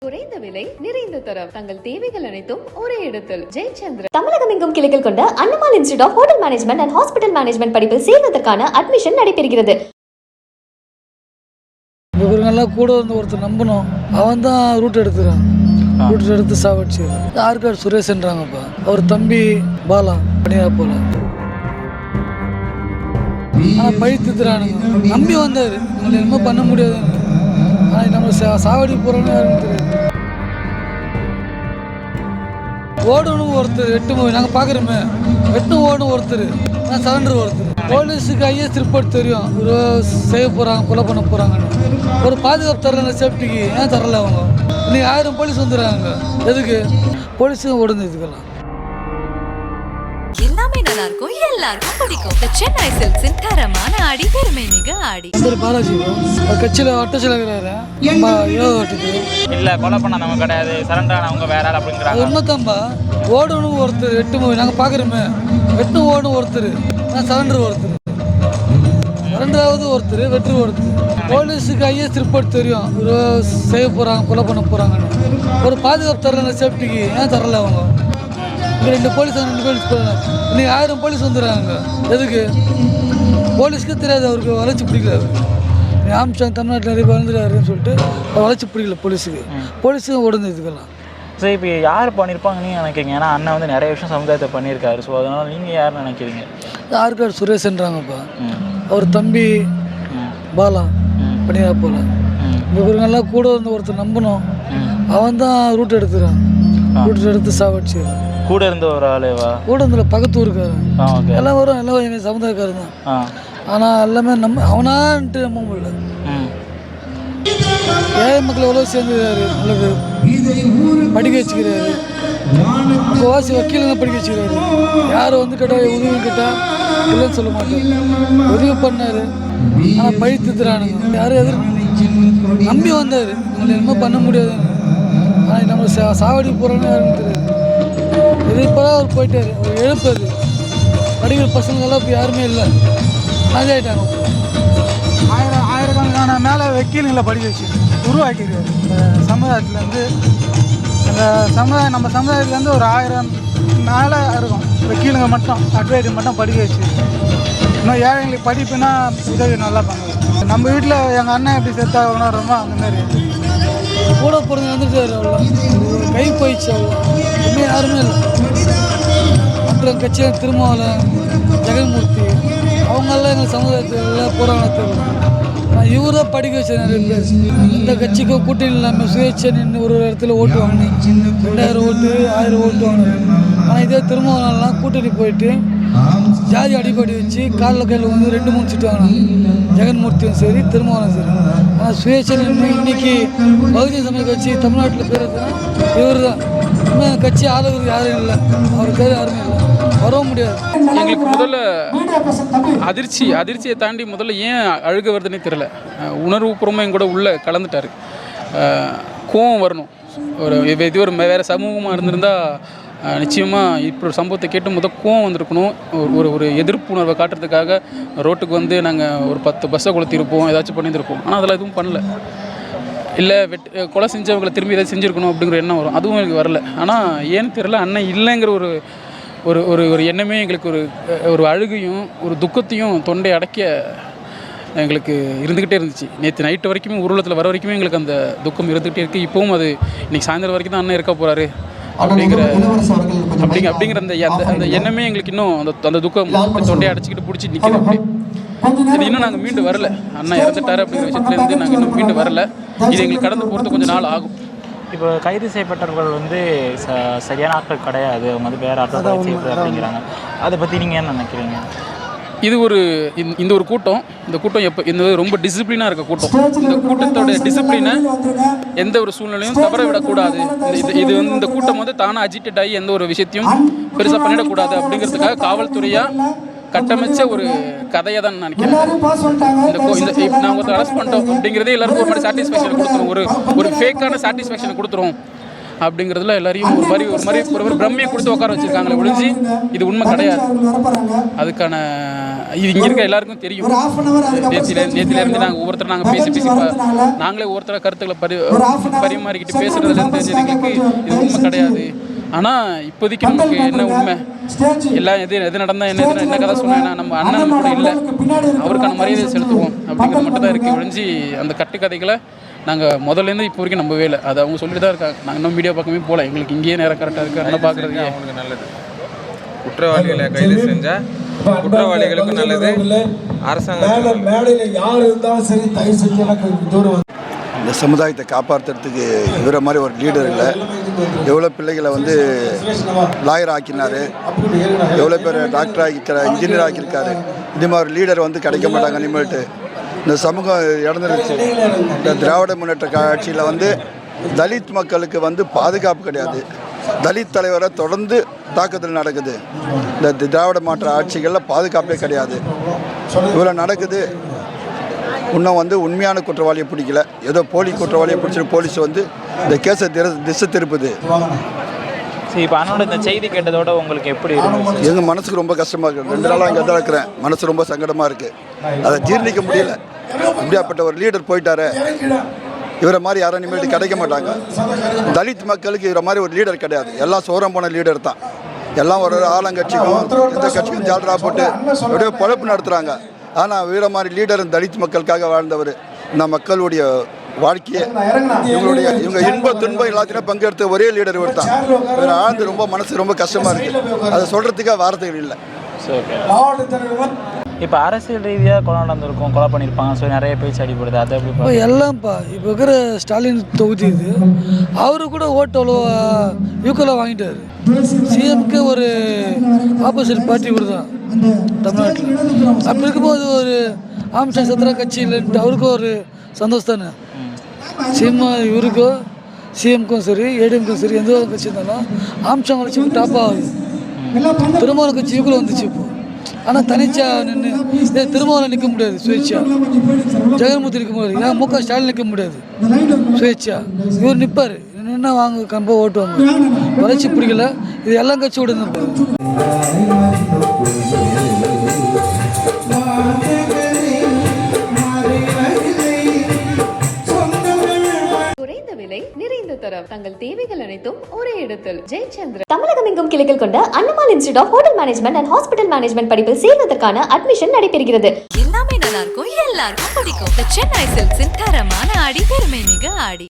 குறைந்த விலை நிறைந்த தரம் தங்கள் தேவைகள் அனைத்தும் ஒரே இடத்தில் ஜெயச்சந்திரன். தமிழகம் எங்கும் கிளைகள் கொண்ட Annamalai institute of hotel management and hospital management படிப்பில் சேர்வதற்கான அட்மிஷன் நடைபெறுகிறது. இவருங்கெல்லாம் கூட வந்து ஒருத்தர் நம்பணும், அவன் தான் ரூட் எடுத்துறான். ரூட் எடுத்து சாவடிச்சு ஆர்காட் சுரேஷ்ன்றாங்கப்பா. அவர் தம்பி பாலா பணியா போல. ஆனால் பழி தித்துறானுங்க. நம்பி வந்தார், நம்மளை என்னமோ பண்ண முடியாதுன்னு. ஆனால் நம்ம சாவடி போகிறோன்னு யாருன்னு தெரியாது. ஓடணும் ஒருத்தர் 8 மூவி நாங்கள் பார்க்குறோமே, 8 ஓடணும் ஒருத்தர், நான் சரண்டர் ஒருத்தர். போலீஸுக்கு ஐஎஸ் ரிப்போர்ட் தெரியும், ஒரு செய்ய போகிறாங்க, கொலை பண்ண போகிறாங்கன்னு. ஒரு பாதுகாப்பு தரல, சேஃப்டிக்கு ஏன் தரல அவங்க? இன்னைக்கு 1000 போலீஸ் வந்துடுறாங்க. எதுக்கு? போலீஸுக்கு ஓடுது. இதுக்கெல்லாம் எல்லாமே நல்லா இருக்கும், எல்லாருக்கும் பிடிக்கும். சென்னை சில்க்ஸின் தரமான ஆடி, பெருமை மிக ஆடி. பாலாஜி கட்சியில் வட்டச்சில் இருக்கிறாரு. இல்லை, கொலை பண்ணாதவங்க கிடையாது, சரண்டர் ஆனவங்க வேற ஆள் அப்படிங்கிறாங்க. உண்மைத்தான்பா. ஓடணும் ஒருத்தர் 8 மூவி நாங்கள் பார்க்குறோமே, 8 ஓடணும் ஒருத்தர், நான் சரண்டர் ஒருத்தர். சரண்டராவது ஒருத்தர், வெற்றி ஒருத்தர். போலீஸுக்கு ஐஎஸ் ரிப்போர்ட் தெரியும், ஒரு செய்ய போகிறாங்க, கொலை பண்ண போகிறாங்கன்னு. ஒரு பாதுகாப்பு தரல, சேஃப்டிக்கு ஏன் தரல அவங்க? இங்கே 2 போலீஸ் இன்னைக்கு 1000 போலீஸ் வந்துடுறாங்க. எதுக்கு? போலீஸ்க்கு தெரியாது, அவருக்கு வளர்ச்சி பிடிக்கல. ஆம்சாங் தமிழ்நாட்டில் நிறைய வந்துடுறாருன்னு சொல்லிட்டு வளர்ச்சி பிடிக்கல போலீஸுக்கு. போலீஸுக்கும் உடனே இதுக்கெல்லாம். ஸோ இப்போ யார் பண்ணியிருப்பாங்கன்னு நீங்கள் நினைக்கிறீங்க? ஏன்னா அண்ணன் வந்து நிறைய விஷயம் சமுதாயத்தை பண்ணியிருக்காரு. ஸோ அதனால் நீங்கள் யார் நினைக்கிறீங்க? ஆர்காட் சுரேஷ்ன்றாங்கப்பா. அவர் தம்பி பாலா பணியா போல. இவருங்கெல்லாம் கூட வந்து ஒருத்தர் நம்பணும், அவன் தான் ரூட் எடுத்துறான். ரூட் எடுத்து சாவடிச்சு கூட இருந்த ஒரு ஆளேவா? கூட இருந்த பக்கத்து ஊருக்காரன். எல்லாம் வரும், எல்லாம் எங்கள் சமுதாயக்காரன் தான். ஆனால் எல்லாமே அவனான்ட்டு நம்ப முடியல. ஏழை மக்கள் எவ்வளோ சேர்ந்துக்கிறாரு, நல்லது படிக்க வச்சுக்கிறாரு. இப்போ வாசி வக்கீலுங்க படிக்க வச்சுக்கிறாரு. யாரும் வந்து கேட்டால் உதவி கேட்டால் இல்லைன்னு சொல்ல மாட்டார். உதவி பண்ணார், ஆனால் பழி தித்துறானுங்க. யாரும் நம்பி வந்தார், நம்மளை என்னமோ பண்ண முடியாதுன்னு. ஆனால் நம்ம சாவடி போகிறோன்னு யாருன்னு தெரியாது. இது இப்போ தான் அவர் போயிட்டார். அவர் எழுப்பார். படிக்கிற பசங்கள்லாம் இப்போ யாருமே இல்லை, ஆகிட்டாங்க. ஆயிரக்கணக்கான மேலே வக்கீலுங்களை படிக்க வச்சு உருவாக்கிடுவார். இந்த சமுதாயத்துலேருந்து நம்ம சமுதாயத்துலேருந்து ஒரு 1000 மேலே இருக்கும் வக்கீலுங்க மட்டும், அட்வைஸ் மட்டும் படிக்க வச்சு. இன்னும் ஏழைங்களுக்கு படிப்புனா உதவி நல்லா பண்ணுவாங்க. நம்ம வீட்டில் எங்கள் அண்ணன் எப்படி செத்தா உணர்றோமோ அந்த மாதிரி கூட பிறந்து வந்துட்டார். அவ்வளோ கை போயிடுச்சு. அவ்வளோ இன்னும் யாருமே இல்லை. அப்புறம் கட்சியில் திருமாவளவன், ஜெகன்மூர்த்தி, அவங்கெல்லாம் எங்கள் சமுதாயத்தில் புராணத்தில் இவர் தான் படிக்க வச்சார். நிறைய பேர் இந்த கட்சிக்கும் கூட்டணி இல்லாமல் சுயேட்சை நின்று ஒரு இடத்துல ஓட்டு வாங்கினேன். 2000 ஓட்டு 1000 ஓட்டு வாங்கினேன். ஆனால் இதே திருமாவளவன்லாம் கூட்டணி போயிட்டு ஜாதி அடிப்படை வச்சு காலில் கையில் வந்து 2-3 சீட்டு வாங்கினாங்க. ஜெகன்மூர்த்தியும் சரி, திருமாவளவன் சரி. ஆனால் சுயேட்சை நின்று இன்னைக்கு பகுஜன் சமாஜ் கட்சி தமிழ்நாட்டில் பேர் இவர் தான். இன்னும் கட்சி ஆளுநர் யாரும் இல்லை, அவர் பேர் யாருமே இல்லை, வரவும் முடியாது. எங்களுக்கு முதல்ல அதிர்ச்சியை தாண்டி முதல்ல ஏன் அழுக வருதுன்னே தெரில. உணர்வுபூர்வமாக எங்கூட உள்ளே கலந்துட்டார். கோவம் வரணும். இது ஒரு வேறு சமூகமாக இருந்திருந்தால் நிச்சயமாக இப்போ ஒரு சம்பவத்தை கேட்டு கோவம் வந்திருக்கணும். ஒரு எதிர்ப்பு உணர்வை காட்டுறதுக்காக ரோட்டுக்கு வந்து நாங்கள் ஒரு 10 பஸ்ஸை கொளுத்திருப்போம், ஏதாச்சும் பண்ணியிருப்போம். ஆனால் அதெல்லாம் எதுவும் பண்ணல. இல்லை கொலை செஞ்சவங்களை திரும்பி ஏதாவது செஞ்சுருக்கணும் அப்படிங்கிற எண்ணம் வரும், அதுவும் எனக்கு வரல. ஆனால் ஏன்னு தெரில, அண்ணன் இல்லைங்கிற ஒரு ஒரு ஒரு எண்ணமே எங்களுக்கு ஒரு அழுகையும் ஒரு துக்கத்தையும் தொண்டை அடைக்க எங்களுக்கு இருந்துக்கிட்டே இருந்துச்சு. நேற்று நைட்டு வரைக்குமே ஊர்வலத்தில் வர வரைக்குமே எங்களுக்கு அந்த துக்கம் இருந்துகிட்டே இருக்குது. இப்போவும் அது இன்றைக்கி சாயந்தரம் வரைக்கும் தான் அண்ணன் இருக்க போகிறாரு அப்படிங்கிற அந்த எண்ணமே எங்களுக்கு இன்னும் அந்த துக்கம் தொண்டையை அடைச்சிக்கிட்டு பிடிச்சி நிற்கிது. அப்படி இன்னும் நாங்கள் மீண்டு வரல. அண்ணன் இறந்துட்டார் அப்படிங்கிற விஷயத்துலேருந்து நாங்கள் இன்னும் மீண்டு வரல. இது எங்களுக்கு கடந்து போகிறது கொஞ்சம் நாள் ஆகும். இப்போ கைது செய்யப்பட்டவர்கள் வந்து சரியான ஆட்கள் கிடையாது, அவங்க வந்து வேறு ஆட்கள் செய்யப்படுது அப்படிங்கிறாங்க. அதை பற்றி நீங்கள் என்ன நினைக்கிறீங்க? இது இந்த ஒரு கூட்டம், இந்த கூட்டம் இந்த ரொம்ப டிசிப்ளினாக இருக்க கூட்டம். இந்த கூட்டத்தோட டிசிப்ளினை எந்த ஒரு சூழ்நிலையும் தவற விடக்கூடாது. இது வந்து இந்த கூட்டம் வந்து தானாக அஜிடேட் ஆகி எந்த ஒரு விஷயத்தையும் பெருசாக பண்ணிடக்கூடாது அப்படிங்கிறதுக்காக காவல்துறையாக கட்டமைச்ச ஒரு கதையை தான் நினைக்கிறேன். இந்த நாங்கள் அரெஸ்ட் பண்ணிட்டோம் அப்படிங்கிறதே எல்லாருக்கும் ஒரு மாதிரி சாட்டிஸ்ஃபேக்ஷன் கொடுத்துரும், ஒரு ஃபேக்கான சாட்டிஸ்ஃபேக்ஷனை கொடுத்துரும் அப்படிங்கிறதுல எல்லாரையும் ஒரு மாதிரி பிரம்மையை கொடுத்து உட்கார வச்சுருக்காங்களே ஒழிஞ்சு இது உண்மை கிடையாது. அதுக்கான இது இங்கே இருக்க எல்லாருக்கும் தெரியும். நேற்றுலேருந்து நாங்கள் ஒவ்வொருத்தர் பேசி நாங்களே ஒவ்வொருத்தர கருத்துக்களை பரிமாறிக்கிட்டு பேசுகிறதுலேருந்து தெரிஞ்சதுக்கு இது உண்மை கிடையாது. ஆனால் இப்போதைக்கு நமக்கு என்ன உண்மை, எல்லாம் எது நடந்தால் என்ன கதை சொன்னா நம்ம அண்ணன் நம்ம கூட இல்லை, அவருக்கான மரியாதையை செலுத்துவோம் அப்படிங்கிறது மட்டும் தான் இருக்குது ஒழிஞ்சு அந்த கட்டுக்கதைகளை நாங்கள் முதல்லேருந்து இப்போ வரைக்கும் நம்பவே இல்லை. அது அவங்க சொல்லிட்டு தான் இருக்காங்க. நாங்கள் இன்னும் மீடியா பக்கமே போகல, எங்களுக்கு இங்கேயே நேரம் கரெக்டாக இருக்குது. அதனால் பார்க்குறதுக்கு அவங்களுக்கு நல்லது. குற்றவாளிகளை கைது செஞ்சால் குற்றவாளிகளுக்கும் நல்லது, அரசாங்கம் மேடையில் யார் இருந்தாலும் சரி தயவு செஞ்சு எனக்கு இந்த சமுதாயத்தை காப்பாற்றுறதுக்கு இவரை மாதிரி ஒரு லீடர் இல்லை. எவ்வளோ பிள்ளைகளை வந்து லாயர் ஆக்கினார், எவ்வளோ பேர் டாக்டர் ஆக்கியிருக்காரு, இன்ஜினியர் ஆக்கியிருக்காரு. இது மாதிரி லீடர் வந்து கிடைக்க மாட்டாங்க. இனிமேல்ட்டு இந்த சமூகம் இழந்துருச்சு. இந்த திராவிட முன்னேற்ற கட்சியில் வந்து தலித் மக்களுக்கு வந்து பாதுகாப்பு கிடையாது. தலித் தலைவரை தொடர்ந்து தாக்குதல் நடக்குது. இந்த திராவிட மாற்ற ஆட்சிகளில் பாதுகாப்பே கிடையாது. இவ்வளோ நடக்குது. இன்னும் வந்து உண்மையான குற்றவாளியை பிடிக்கல, ஏதோ போலி குற்றவாளியை பிடிச்சிட்டு போலீஸ் வந்து இந்த கேஸை திசை திருப்புது. சரி, இப்போ அண்ணனோட இந்த செய்தி கேட்டதோட உங்களுக்கு எப்படி இருந்துச்சு? எங்கள் மனசுக்கு ரொம்ப கஷ்டமாக இருக்குது. 2 நாளாக இங்கே தான் இருக்கிறேன். மனசு ரொம்ப சங்கடமாக இருக்குது. அதை ஜீர்ணிக்க முடியல. இப்படியாப்பட்ட ஒரு லீடர் போயிட்டாரு. இவரை மாதிரி யாரும் இனிமேல் கிடைக்க மாட்டாங்க. தலித் மக்களுக்கு இவரை மாதிரி ஒரு லீடர் கிடையாது. எல்லாம் சோரம் போன லீடர் தான். எல்லாம் ஒரு ஆளுங்கட்சிக்கும் எந்த கட்சிக்கும் ஜால்ரா போட்டு அப்படியே பொழப்பு நடத்துகிறாங்க. ஆனால் வீர மாதிரி லீடர் தலித் மக்களுக்காக வாழ்ந்தவர். இந்த மக்களுடைய வாழ்க்கையை இவங்க இன்ப துன்பம் எல்லாத்தையும் பங்கெடுத்த ஒரே லீடர் இவர் தான். இவர் ஆழ்ந்து ரொம்ப மனசு ரொம்ப கஷ்டமாக இருக்குது. அதை சொல்கிறதுக்காக வார்த்தைகள் இல்லை. இப்போ அரசியல் ரீதியாக கொலை நடந்திருக்கும், கொலை பண்ணியிருப்பாங்க, ஸோ நிறைய பேச்சு அடிப்படுது. அதை எப்படி இப்போ எல்லாம்ப்பா இப்போ இருக்கிற ஸ்டாலின் தொகுதி இது. அவரு கூட ஓட்டு அவ்வளோ ஈக்குவலாக வாங்கிட்டார். சிஎம்க்கு ஒரு ஆப்போசிட் பார்ட்டி கூட தான் தமிழ்நாட்டில். அப்படி இருக்கும்போது ஒரு ஆம்சன் சத்ரா கட்சி இல்லைன்ட்டு அவருக்கும் ஒரு சந்தோஷம் தானே. சிஎம் இவருக்கோ சிஎம்க்கும் சரி ஏடிஎம்க்கும் சரி எந்த ஒரு கட்சி இருந்தாலும் ஆம்சம் கட்சி டாப் ஆகுது. திருமாவளவன் கட்சி ஈக்குவல் வந்துச்சு இப்போ. ஆனால் தனிச்சா நின்று திருமாவளவன் நிற்க முடியாது சுயேட்சா. ஜெகன்மூர்த்தி நிற்க முடியாது. ஏன் முக ஸ்டாலின் நிற்க முடியாது சுயேட்சா. இவர் நிற்பார். நின்னா வாங்க கண்டிப்பாக ஓட்டுவாங்க. வளர்ச்சி பிடிக்கல. இது எல்லா கட்சியோட குறைந்த விலை நிறைந்த தரம் தங்கள் தேவைகள் அனைத்தும் ஒரே இடத்தில். ஜெயச்சந்திரன். தமிழகம் எங்கும் கிளைகள் கொண்ட Annamalai institute of hotel management and hospital management படிப்பில் சேர்வதற்கான அட்மிஷன் நடைபெறுகிறது. எல்லாமே நல்லா இருக்கும், எல்லாருக்கும் பிடிக்கும். The Chennai Silks in தரமான ஆடி, பெருமை மிக ஆடி.